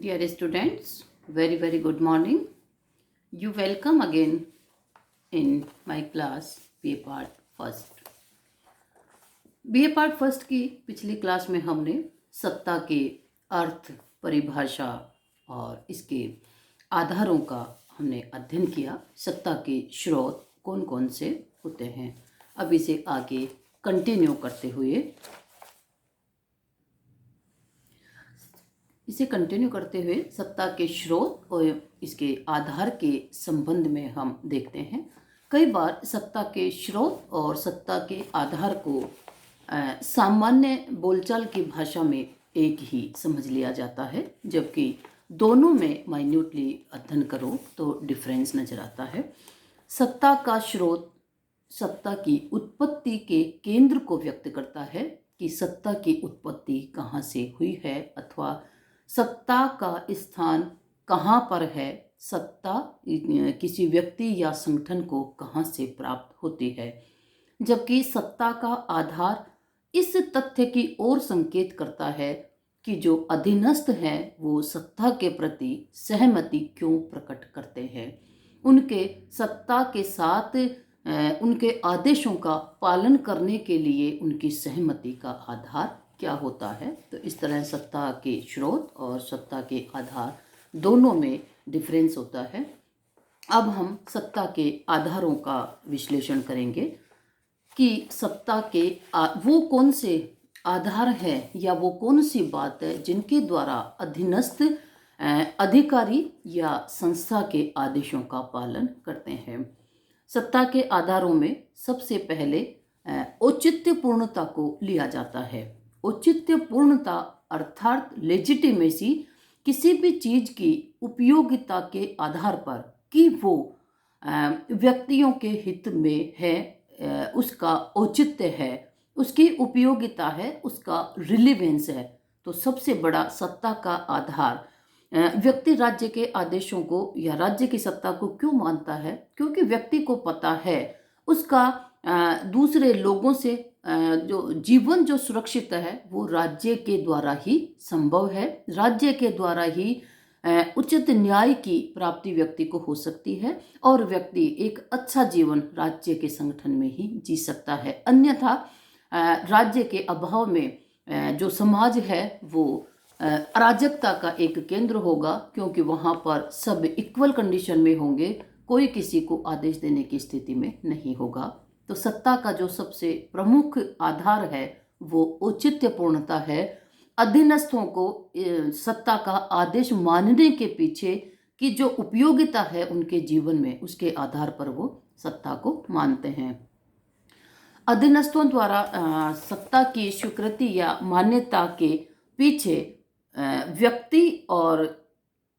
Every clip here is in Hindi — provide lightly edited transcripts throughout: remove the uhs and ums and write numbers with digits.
Dear students, very good morning. You welcome again in my class BA Part First. BA Part First की पिछली क्लास में हमने सत्ता के अर्थ, परिभाषा और इसके आधारों का हमने अध्ययन किया। सत्ता के स्रोत कौन कौन से होते हैं। अब इसे आगे कंटिन्यू करते हुए सत्ता के स्रोत और इसके आधार के संबंध में हम देखते हैं। कई बार सत्ता के स्रोत और सत्ता के आधार को सामान्य बोलचाल की भाषा में एक ही समझ लिया जाता है, जबकि दोनों में माइन्यूटली अध्ययन करो तो डिफरेंस नजर आता है। सत्ता का स्रोत सत्ता की उत्पत्ति के केंद्र को व्यक्त करता है कि सत्ता की उत्पत्ति कहाँ से हुई है अथवा सत्ता का स्थान कहाँ पर है, सत्ता किसी व्यक्ति या संगठन को कहाँ से प्राप्त होती है। जबकि सत्ता का आधार इस तथ्य की ओर संकेत करता है कि जो अधीनस्थ हैं वो सत्ता के प्रति सहमति क्यों प्रकट करते हैं, उनके सत्ता के साथ उनके आदेशों का पालन करने के लिए उनकी सहमति का आधार क्या होता है। तो इस तरह सत्ता के स्रोत और सत्ता के आधार दोनों में डिफरेंस होता है। अब हम सत्ता के आधारों का विश्लेषण करेंगे कि सत्ता के वो कौन से आधार है या वो कौन सी बात है जिनके द्वारा अधीनस्थ अधिकारी या संस्था के आदेशों का पालन करते हैं। सत्ता के आधारों में सबसे पहले औचित्यपूर्णता को लिया जाता है। औचित्यपूर्णता अर्थात लेजिटिमेसी किसी भी चीज की उपयोगिता के आधार पर कि वो व्यक्तियों के हित में है, उसका औचित्य है, उसकी उपयोगिता है, उसका रिलीवेंस है। तो सबसे बड़ा सत्ता का आधार व्यक्ति राज्य के आदेशों को या राज्य की सत्ता को क्यों मानता है, क्योंकि व्यक्ति को पता है उसका दूसरे लोगों से जो जीवन जो सुरक्षित है वो राज्य के द्वारा ही संभव है। राज्य के द्वारा ही उचित न्याय की प्राप्ति व्यक्ति को हो सकती है और व्यक्ति एक अच्छा जीवन राज्य के संगठन में ही जी सकता है। अन्यथा राज्य के अभाव में जो समाज है वो अराजकता का एक केंद्र होगा, क्योंकि वहाँ पर सब इक्वल कंडीशन में होंगे, कोई किसी को आदेश देने की स्थिति में नहीं होगा। तो सत्ता का जो सबसे प्रमुख आधार है वो औचित्यपूर्णता है। अधीनस्थों को सत्ता का आदेश मानने के पीछे की जो उपयोगिता है उनके जीवन में, उसके आधार पर वो सत्ता को मानते हैं। अधीनस्थों द्वारा सत्ता की स्वीकृति या मान्यता के पीछे व्यक्ति और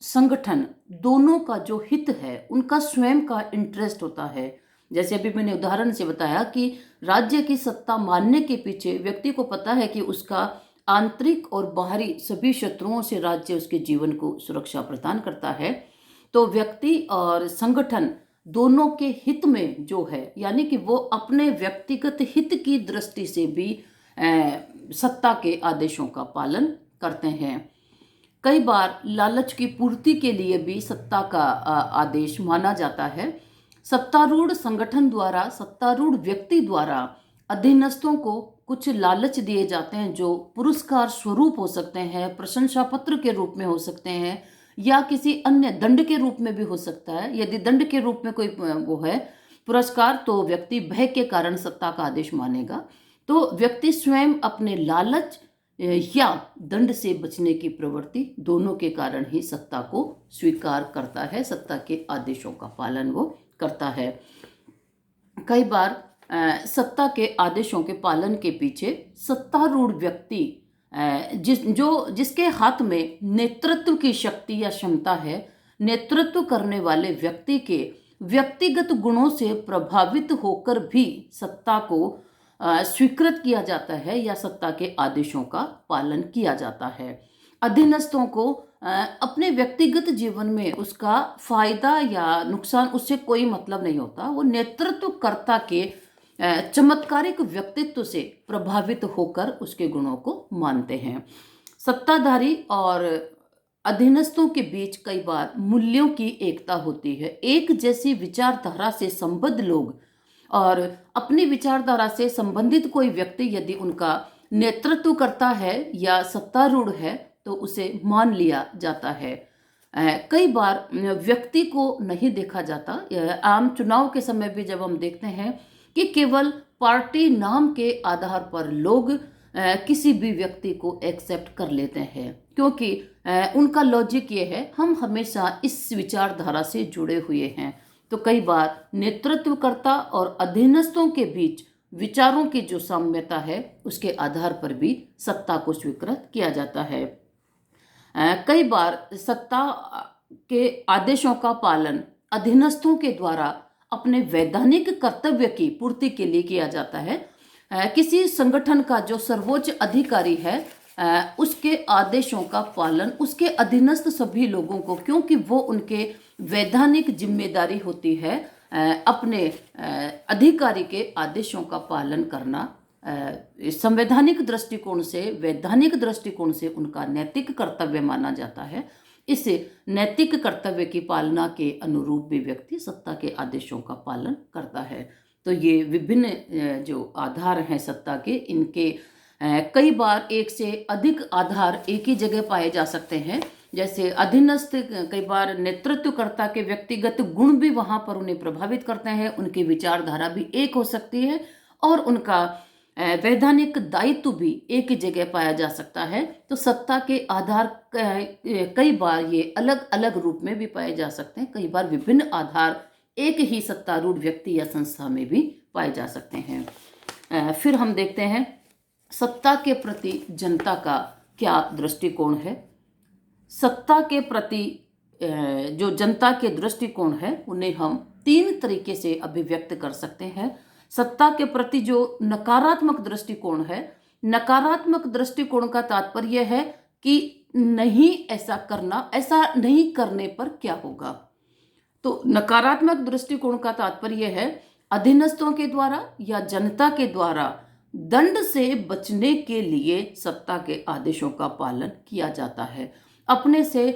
संगठन दोनों का जो हित है, उनका स्वयं का इंटरेस्ट होता है। जैसे अभी मैंने उदाहरण से बताया कि राज्य की सत्ता मानने के पीछे व्यक्ति को पता है कि उसका आंतरिक और बाहरी सभी शत्रुओं से राज्य उसके जीवन को सुरक्षा प्रदान करता है। तो व्यक्ति और संगठन दोनों के हित में जो है, यानी कि वो अपने व्यक्तिगत हित की दृष्टि से भी सत्ता के आदेशों का पालन करते हैं। कई बार लालच की पूर्ति के लिए भी सत्ता का आदेश माना जाता है। सत्तारूढ़ संगठन द्वारा, सत्तारूढ़ व्यक्ति द्वारा अधीनस्थों को कुछ लालच दिए जाते हैं जो पुरस्कार स्वरूप हो सकते हैं, प्रशंसा पत्र के रूप में हो सकते हैं या किसी अन्य दंड के रूप में भी हो सकता है। यदि दंड के रूप में कोई वो है पुरस्कार, तो व्यक्ति भय के कारण सत्ता का आदेश मानेगा। तो व्यक्ति स्वयं अपने लालच या दंड से बचने की प्रवृत्ति दोनों के कारण ही सत्ता को स्वीकार करता है, सत्ता के आदेशों का पालन वो करता है। कई बार सत्ता के आदेशों के पालन के पीछे सत्तारूढ़ व्यक्ति जिसके हाथ में नेतृत्व की शक्ति या क्षमता है, नेतृत्व करने वाले व्यक्ति के व्यक्तिगत गुणों से प्रभावित होकर भी सत्ता को स्वीकृत किया जाता है या सत्ता के आदेशों का पालन किया जाता है। अधीनस्थों को अपने व्यक्तिगत जीवन में उसका फायदा या नुकसान उससे कोई मतलब नहीं होता। वो नेतृत्वकर्ता के चमत्कारिक व्यक्तित्व से प्रभावित होकर उसके गुणों को मानते हैं। सत्ताधारी और अधीनस्थों के बीच कई बार मूल्यों की एकता होती है। एक जैसी विचारधारा से संबद्ध लोग और अपनी विचारधारा से संबंधित कोई व्यक्ति यदि उनका नेतृत्व करता है या सत्तारूढ़ है तो उसे मान लिया जाता है। कई बार व्यक्ति को नहीं देखा जाता। आम चुनाव के समय भी जब हम देखते हैं कि केवल पार्टी नाम के आधार पर लोग किसी भी व्यक्ति को एक्सेप्ट कर लेते हैं, क्योंकि उनका लॉजिक ये है हम हमेशा इस विचारधारा से जुड़े हुए हैं। तो कई बार नेतृत्वकर्ता और अधीनस्थों के बीच विचारों की जो साम्यता है उसके आधार पर भी सत्ता को स्वीकृत किया जाता है। कई बार सत्ता के आदेशों का पालन अधीनस्थों के द्वारा अपने वैधानिक कर्तव्य की पूर्ति के लिए किया जाता है। किसी संगठन का जो सर्वोच्च अधिकारी है उसके आदेशों का पालन उसके अधीनस्थ सभी लोगों को, क्योंकि वो उनके वैधानिक जिम्मेदारी होती है अपने अधिकारी के आदेशों का पालन करना संवैधानिक दृष्टिकोण से, वैधानिक दृष्टिकोण से उनका नैतिक कर्तव्य माना जाता है। इस नैतिक कर्तव्य की पालना के अनुरूप भी व्यक्ति सत्ता के आदेशों का पालन करता है। तो ये विभिन्न जो आधार हैं सत्ता के, इनके कई बार एक से अधिक आधार एक ही जगह पाए जा सकते हैं। जैसे अधीनस्थ कई बार नेतृत्वकर्ता के व्यक्तिगत गुण भी वहाँ पर उन्हें प्रभावित करते हैं, उनकी विचारधारा भी एक हो सकती है और उनका वैधानिक दायित्व भी एक ही जगह पाया जा सकता है। तो सत्ता के आधार कई बार ये अलग अलग रूप में भी पाए जा सकते हैं। कई बार विभिन्न आधार एक ही सत्तारूढ़ व्यक्ति या संस्था में भी पाए जा सकते हैं। फिर हम देखते हैं सत्ता के प्रति जनता का क्या दृष्टिकोण है। सत्ता के प्रति जो जनता के दृष्टिकोण है उन्हें हम 3 तरीके से अभिव्यक्त कर सकते हैं। सत्ता के प्रति जो नकारात्मक दृष्टिकोण है, नकारात्मक दृष्टिकोण का तात्पर्य है कि नहीं ऐसा करना, ऐसा नहीं करने पर क्या होगा। तो नकारात्मक दृष्टिकोण का तात्पर्य है अधीनस्थों के द्वारा या जनता के द्वारा दंड से बचने के लिए सत्ता के आदेशों का पालन किया जाता है। अपने से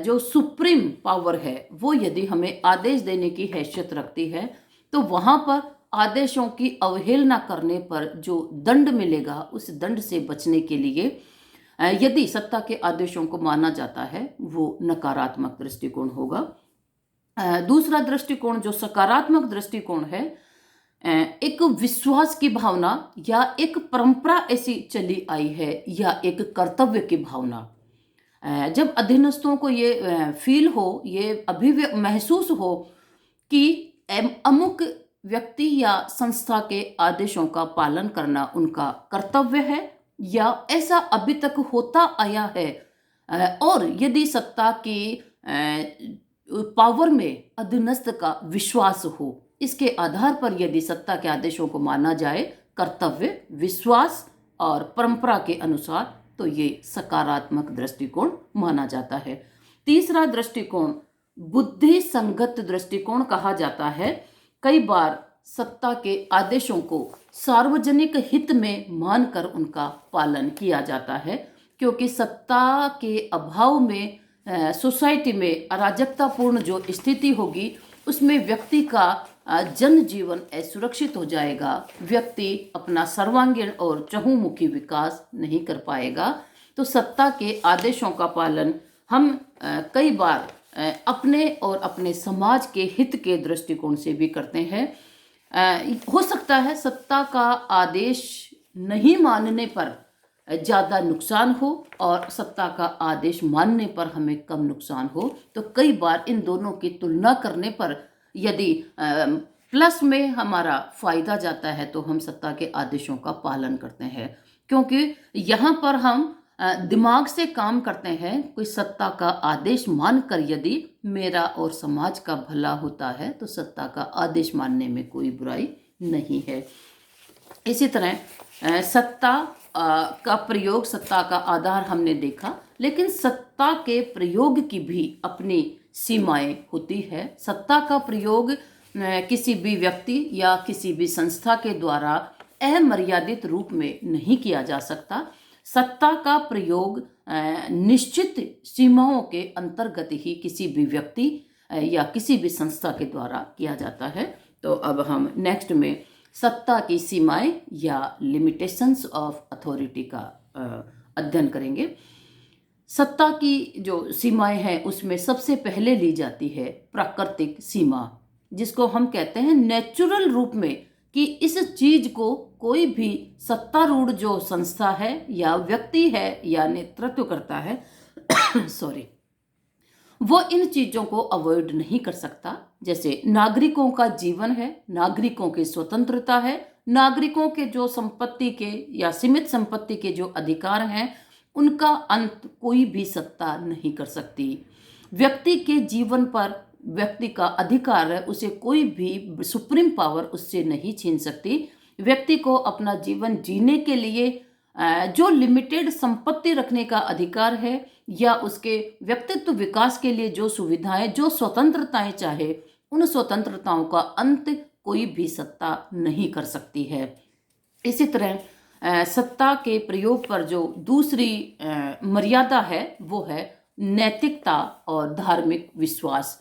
जो सुप्रीम पावर है वो यदि हमें आदेश देने की हैसियत रखती है तो वहाँ पर आदेशों की अवहेलना करने पर जो दंड मिलेगा उस दंड से बचने के लिए यदि सत्ता के आदेशों को माना जाता है वो नकारात्मक दृष्टिकोण होगा। दूसरा दृष्टिकोण जो सकारात्मक दृष्टिकोण है, एक विश्वास की भावना या एक परंपरा ऐसी चली आई है या एक कर्तव्य की भावना। जब अधीनस्थों को ये फील हो, ये महसूस हो कि अमुक व्यक्ति या संस्था के आदेशों का पालन करना उनका कर्तव्य है या ऐसा अभी तक होता आया है और यदि सत्ता की पावर में अधीनस्थ का विश्वास हो, इसके आधार पर यदि सत्ता के आदेशों को माना जाए कर्तव्य, विश्वास और परंपरा के अनुसार, तो ये सकारात्मक दृष्टिकोण माना जाता है। तीसरा दृष्टिकोण बुद्धि संगत दृष्टिकोण कहा जाता है। कई बार सत्ता के आदेशों को सार्वजनिक हित में मानकर उनका पालन किया जाता है, क्योंकि सत्ता के अभाव में सोसाइटी में अराजकतापूर्ण जो स्थिति होगी उसमें व्यक्ति का जनजीवन असुरक्षित हो जाएगा, व्यक्ति अपना सर्वांगीण और चहुमुखी विकास नहीं कर पाएगा। तो सत्ता के आदेशों का पालन हम कई बार अपने और अपने समाज के हित के दृष्टिकोण से भी करते हैं। हो सकता है सत्ता का आदेश नहीं मानने पर ज़्यादा नुकसान हो और सत्ता का आदेश मानने पर हमें कम नुकसान हो। तो कई बार इन दोनों की तुलना करने पर यदि प्लस में हमारा फ़ायदा जाता है तो हम सत्ता के आदेशों का पालन करते हैं, क्योंकि यहाँ पर हम दिमाग से काम करते हैं। कोई सत्ता का आदेश मानकर यदि मेरा और समाज का भला होता है तो सत्ता का आदेश मानने में कोई बुराई नहीं है। इसी तरह सत्ता का प्रयोग, सत्ता का आधार हमने देखा, लेकिन सत्ता के प्रयोग की भी अपनी सीमाएं होती है। सत्ता का प्रयोग किसी भी व्यक्ति या किसी भी संस्था के द्वारा अमर्यादित रूप में नहीं किया जा सकता। सत्ता का प्रयोग निश्चित सीमाओं के अंतर्गत ही किसी भी व्यक्ति या किसी भी संस्था के द्वारा किया जाता है। तो अब हम नेक्स्ट में सत्ता की सीमाएं या लिमिटेशंस ऑफ अथॉरिटी का अध्ययन करेंगे। सत्ता की जो सीमाएं हैं उसमें सबसे पहले ली जाती है प्राकृतिक सीमा, जिसको हम कहते हैं नेचुरल रूप में कि इस चीज को कोई भी सत्तारूढ़ जो संस्था है या व्यक्ति है या नेतृत्व करता है सॉरी, वो इन चीजों को अवॉइड नहीं कर सकता। जैसे नागरिकों का जीवन है, नागरिकों की स्वतंत्रता है, नागरिकों के जो संपत्ति के या सीमित संपत्ति के जो अधिकार हैं उनका अंत कोई भी सत्ता नहीं कर सकती। व्यक्ति के जीवन पर व्यक्ति का अधिकार है, उसे कोई भी सुप्रीम पावर उससे नहीं छीन सकती। व्यक्ति को अपना जीवन जीने के लिए जो लिमिटेड संपत्ति रखने का अधिकार है या उसके व्यक्तित्व विकास के लिए जो सुविधाएं, जो स्वतंत्रताएं चाहे, उन स्वतंत्रताओं का अंत कोई भी सत्ता नहीं कर सकती है। इसी तरह सत्ता के प्रयोग पर जो दूसरी मर्यादा है वो है नैतिकता और धार्मिक विश्वास।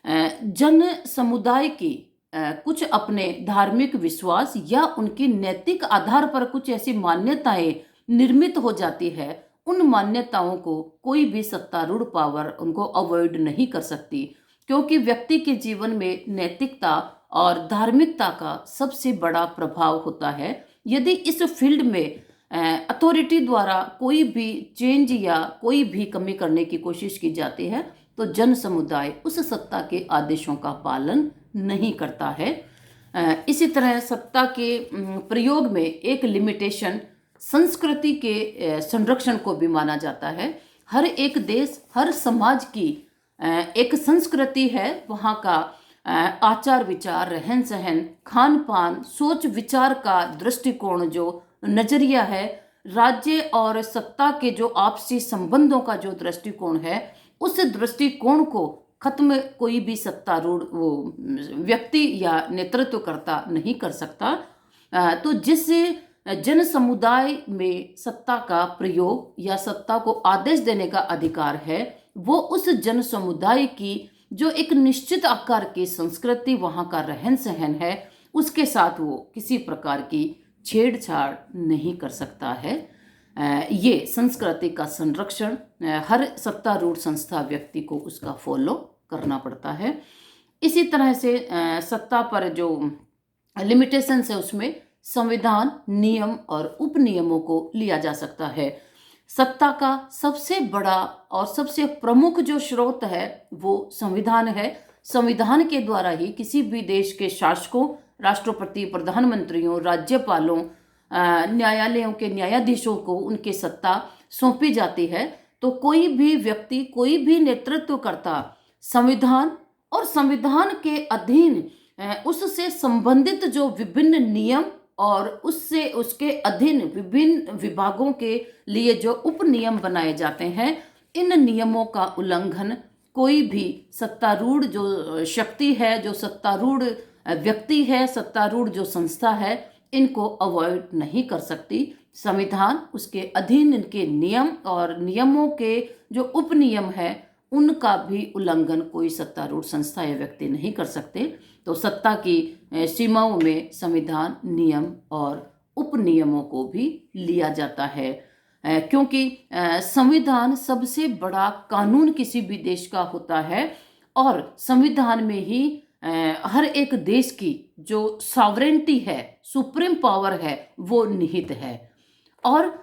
जन समुदाय की कुछ अपने धार्मिक विश्वास या उनकी नैतिक आधार पर कुछ ऐसी मान्यताएं निर्मित हो जाती है, उन मान्यताओं को कोई भी सत्तारूढ़ पावर उनको अवॉइड नहीं कर सकती, क्योंकि व्यक्ति के जीवन में नैतिकता और धार्मिकता का सबसे बड़ा प्रभाव होता है। यदि इस फील्ड में अथॉरिटी द्वारा कोई भी चेंज या कोई भी कमी करने की कोशिश की जाती है तो जन समुदाय उस सत्ता के आदेशों का पालन नहीं करता है। इसी तरह सत्ता के प्रयोग में एक लिमिटेशन संस्कृति के संरक्षण को भी माना जाता है। हर एक देश, हर समाज की एक संस्कृति है, वहाँ का आचार विचार, रहन सहन, खान पान, सोच विचार का दृष्टिकोण, जो नजरिया है, राज्य और सत्ता के जो आपसी संबंधों का जो दृष्टिकोण है, उस दृष्टिकोण को खत्म कोई भी सत्तारूढ़ वो व्यक्ति या नेतृत्वकर्ता नहीं कर सकता। तो जिस जन समुदाय में सत्ता का प्रयोग या सत्ता को आदेश देने का अधिकार है, वो उस जन समुदाय की जो एक निश्चित आकार की संस्कृति, वहाँ का रहन सहन है, उसके साथ वो किसी प्रकार की छेड़छाड़ नहीं कर सकता है। ये संस्कृति का संरक्षण हर सत्तारूढ़ संस्था व्यक्ति को उसका फॉलो करना पड़ता है। इसी तरह से सत्ता पर जो लिमिटेशंस है उसमें संविधान, नियम और उपनियमों को लिया जा सकता है। सत्ता का सबसे बड़ा और सबसे प्रमुख जो स्रोत है वो संविधान है। संविधान के द्वारा ही किसी भी देश के शासकों, राष्ट्रपति, प्रधानमंत्रियों, राज्यपालों, न्यायालयों के न्यायाधीशों को उनकी सत्ता सौंपी जाती है। तो कोई भी व्यक्ति, कोई भी नेतृत्वकर्ता संविधान और संविधान के अधीन उससे संबंधित जो विभिन्न नियम और उससे उसके अधीन विभिन्न विभागों के लिए जो उपनियम बनाए जाते हैं, इन नियमों का उल्लंघन कोई भी सत्तारूढ़ जो शक्ति है, जो सत्तारूढ़ व्यक्ति है, सत्तारूढ़ जो संस्था है, इनको अवॉइड नहीं कर सकती। संविधान, उसके अधीन इनके नियम और नियमों के जो उपनियम है उनका भी उल्लंघन कोई सत्तारूढ़ संस्था या व्यक्ति नहीं कर सकते। तो सत्ता की सीमाओं में संविधान, नियम और उपनियमों को भी लिया जाता है, क्योंकि संविधान सबसे बड़ा कानून किसी भी देश का होता है और संविधान में ही हर एक देश की जो सॉवरेंटी है, सुप्रीम पावर है, वो निहित है और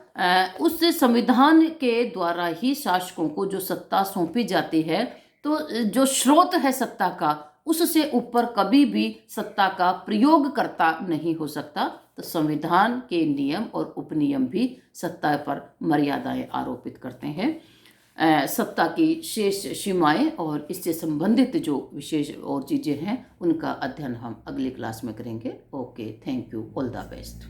उस संविधान के द्वारा ही शासकों को जो सत्ता सौंपी जाती है, तो जो स्रोत है सत्ता का, उससे ऊपर कभी भी सत्ता का प्रयोगकर्ता नहीं हो सकता। तो संविधान के नियम और उपनियम भी सत्ता पर मर्यादाएं आरोपित करते हैं। सत्ता की शेष सीमाएं और इससे संबंधित जो विशेष और चीज़ें हैं उनका अध्ययन हम अगली क्लास में करेंगे। Okay, thank you, all the best.